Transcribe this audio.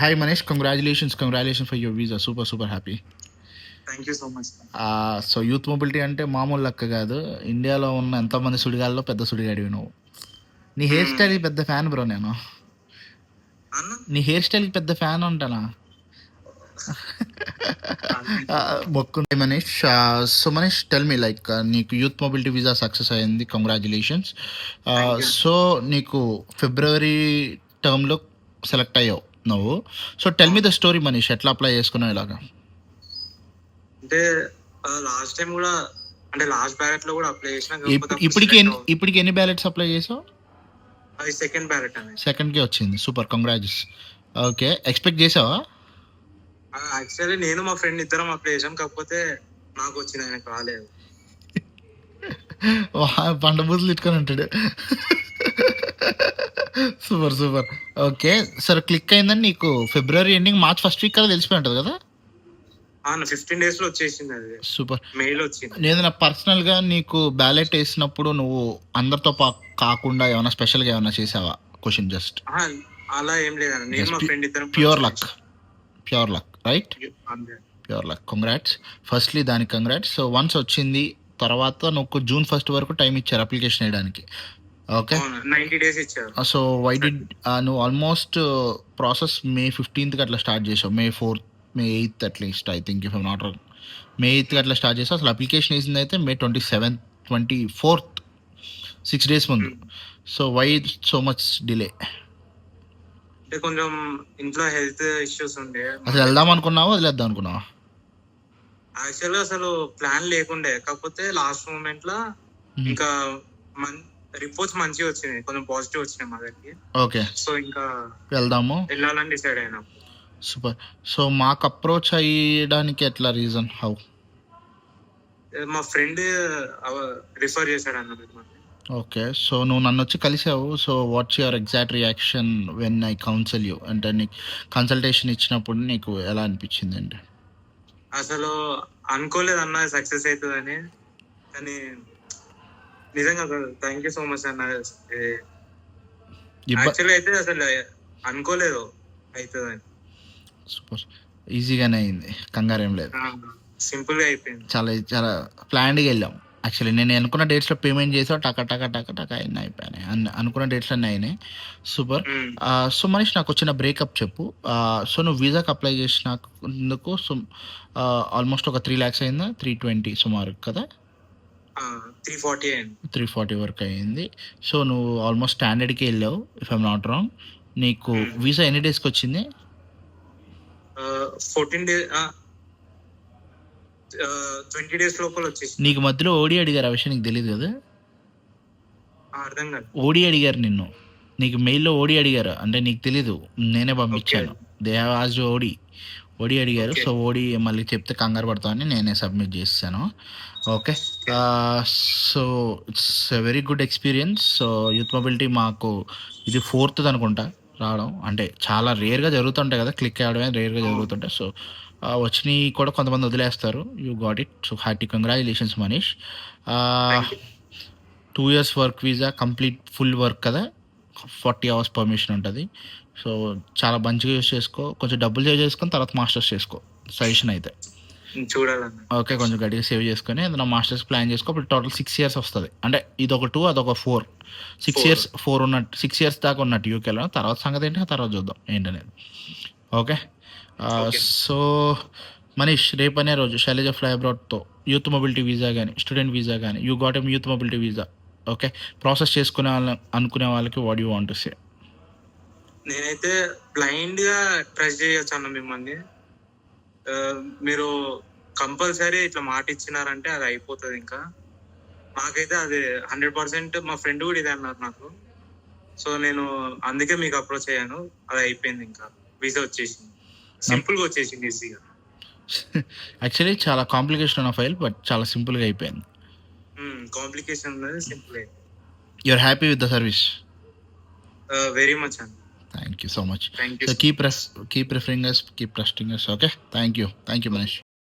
Hi Manish, congratulations for your visa. Super happy. Thank you so much. So youth mobility అంటే మామూలు లెక్క కాదు. ఇండియాలో ఉన్న ఎంతోమంది సుడిగాల్లో పెద్ద సుడిగాడివి నువ్వు. నీ హెయిర్ స్టైల్ పెద్ద ఫ్యాన్ బ్రో నేను. అన్న నీ హెయిర్ స్టైల్ పెద్ద ఫ్యాన్ ఉంటానా. మొక్కుంది Manish. So Manish tell me like నీకు యూత్ మొబిలిటీ వీసా సక్సెస్ అయింది, కంగ్రాచులేషన్స్. Thank you. సో నీకు ఫిబ్రవరి టర్మ్లో సెలెక్ట్ అయ్యావు నువ్వు. So tell me the story Manish, ఎట్లా అప్లై చేసుకున్నావు ఇలాగా. అంటే లాస్ట్ టైం కూడా అంటే లాస్ట్ బ్యాలెట్ లో కూడా అప్లై చేసిన. ఇప్పటికి ఎన్ని బ్యాలెట్స్ అప్లై చేసావు? అది సెకండ్ బ్యాలెట్ అనేది. సెకండ్కి వచ్చింది, సూపర్, కంగ్రాట్స్. ఓకే, ఎక్స్పెక్ట్ చేసావా? యాక్చువల్లీ నేను మా ఫ్రెండ్ ఇద్దరం అప్లై చేసాం, కాకపోతే నాకు వచ్చింది, ఆయనకు రాలేదు. పంట బూతులు ఇట్టుకొని ఉంటాడు. సూపర్. ఓకే, సరే క్లిక్ అయిందని నీకు ఫిబ్రవరి ఎండింగ్ మార్చ్ ఫస్ట్ వీక్ కదా తెలిసిపోయి ఉంటుంది కదా. 15 days లో వచ్చేసింది, అది సూపర్. మెయిల్ వచ్చింది. నేను నా పర్సనల్గా నీకు బ్యాలెట్ వేసినప్పుడు నువ్వు అందరితో కాకుండా ఏమైనా స్పెషల్గా ఏమైనా చేసావా? క్వశ్చన్ జస్ట్ అలా ఏం లేదన్న, నేను మా ఫ్రెండ్ ఇద్దరం pure luck right. Pure luck, congrats firstly, దానికి కంగ్రాట్స్. సో వన్స్ వచ్చింది తర్వాత నువ్వు June 1st వరకు టైం ఇచ్చారు అప్లికేషన్ వేయడానికి. ఓకే, 90 days ఇచ్చారు. సో వై డిడ్ నువ్వు ఆల్మోస్ట్ ప్రాసెస్ May 15th అట్లా స్టార్ట్ చేసావు, May 4th May 8th at least, I think if I'm not wrong. May 8th అట్లా స్టార్ట్ చేసావు. అసలు అప్లికేషన్ వేసింది అయితే May 27th 24th, 6 days ముందు. So why so much delay? అంటే కొంచెం ఇంట్లో హెల్త్ ఇష్యూస్ ఉండే. అసలు వెళ్దాం అనుకున్నావా వదిలేద్దాం అనుకున్నావా? యాక్చువల్గా అసలు ప్లాన్ లేకుండే, కాకపోతే లాస్ట్ మూమెంట్ లో ఇంకా రిపోర్ట్స్ మంచిగా వచ్చినాయి, కొంచెం పాజిటివ్ వచ్చినాయి మా దగ్గరికి. ఓకే, సో ఇంకా వెళ్ళాలని డిసైడ్ అయినా. సూపర్. సో మాకు అప్రోచ్ అయ్యడానికి ఎట్లా, రీజన్ హౌ? మా ఫ్రెండ్ రిఫర్ చేశాడు అన్నమాట. ఓకే, సో నువ్వు నన్ను వచ్చి కలిసావు. So what's your exact reaction when I counsel you? అంటే నీకు కన్సల్టేషన్ ఇచ్చినప్పుడు నీకు ఎలా అనిపించింది? అంటే అసలు అనుకోలేదు అన్న సక్సెస్ అవుతుందని, కానీ నిజంగా థ్యాంక్ యూ సో మచ్ అన్న. యాక్చువల్లీ అయితే అసలు అనుకోలేదు అవుతుందని. సూపర్, ఈజీగానే అయింది, కంగారు ఏం లేదు, సింపుల్ గా అయిపోయింది. చాలా ప్లాన్డ్గా వెళ్ళాం. యాక్చువల్లీ నేను అనుకున్న డేట్స్లో పేమెంట్ చేసా, టక అన్నీ అయిపోయాయి, అనుకున్న డేట్స్ అన్నీ అయినాయి. సూపర్. సో మనీష్ నాకు వచ్చిన బ్రేకప్ చెప్పు. సో నువ్వు వీసాకి అప్లై చేసినందుకు ఆల్మోస్ట్ ఒక 3 lakhs అయిందా? 320 సుమారు కదా? 340 వరకు అయింది. సో నువ్వు ఆల్మోస్ట్ స్టాండర్డ్కి వెళ్ళావు ఇఫ్ ఐమ్ నాట్ రాంగ్. నీకు వీసా ఎన్ని డేస్కి వచ్చింది? 14 days 20 days లోపల వచ్చేసి. నీకు మధ్యలో ఓడి అడిగారు, ఆ విషయం నీకు తెలియదు కదా? అర్థం కాదు. ఓడి అడిగారు నిన్ను, నీకు మెయిల్లో ఓడి అడిగారు, అంటే నీకు తెలీదు, నేనే పంపించాను. దే హ్యావ్ ఆస్క్డ్ ఓడి అడిగారు. సో ఓడి మళ్ళీ చెప్తే కంగారు పడతామని నేనే సబ్మిట్ చేశాను. Okay, so it's a very good experience. So youth mobility మాకు ఇది 4th అనుకుంటా రావడం, అంటే చాలా రేర్గా జరుగుతుంటాయి కదా, క్లిక్ అవ్వడమే రేర్గా జరుగుతుంటాయి. సో వచ్చినవి కూడా కొంతమంది వదిలేస్తారు. You got it. So hearty congratulations Manish. 2 years work visa, complete full work కదా, 40 hours పర్మిషన్ ఉంటుంది. సో చాలా మంచిగా యూస్ చేసుకో, కొంచెం డబ్బులు సేవ్ చేసుకొని తర్వాత మాస్టర్స్ చేసుకో, సజెషన్ అయితే చూడాలన్న. ఓకే, కొంచెం గట్టిగా సేవ్ చేసుకొని ఏదైనా మాస్టర్స్ ప్లాన్ చేసుకో. అప్పుడు టోటల్ 6 years వస్తుంది. అంటే ఇది ఒక 2, అదొక 4, 6 years, 4 ఉన్నట్టు 6 years దాకా ఉన్నట్టు యూకేలో. తర్వాత సంగతి ఏంటి, తర్వాత చూద్దాం ఏంటనేది. ఓకే, సో మనీష్ రేపనే రోజు శైలజ ఫ్లై అబ్రాడ్తో యూత్ మొబిలిటీ వీసా కానీ స్టూడెంట్ వీసా కానీ you got em youth mobility visa. Okay, process చేసుకునే అనుకునే వాళ్ళకి what you want to say? నేనైతే బ్లైండ్ గా ట్రస్ట్ చేయొచ్చు అన్న మిమ్మల్ని. మీరు కంపల్సరీ ఇట్లా మాట ఇచ్చినారంటే అది అయిపోతుంది. ఇంకా నాకైతే అది 100%. మా ఫ్రెండ్ కూడా ఇదే అన్నారు నాకు. సో నేను అందుకే మీకు అప్రోచ్ అయ్యాను, అది అయిపోయింది. ఇంకా వీసా వచ్చేసింది, సింపుల్ గా వచ్చేసింది, ఈజీగా. యాక్చువల్లీ చాలా కాంప్లికేషన్ ఉన్న ఫైల్, బట్ చాలా సింపుల్గా అయిపోయింది. కాంప్లికేషన్ ఉన్నది, సింపుల్ అయింది. You're happy with the service? Very much అండి. Thank you so much. Thank you. So keep referring us, keep trusting us. Okay, thank you Manish.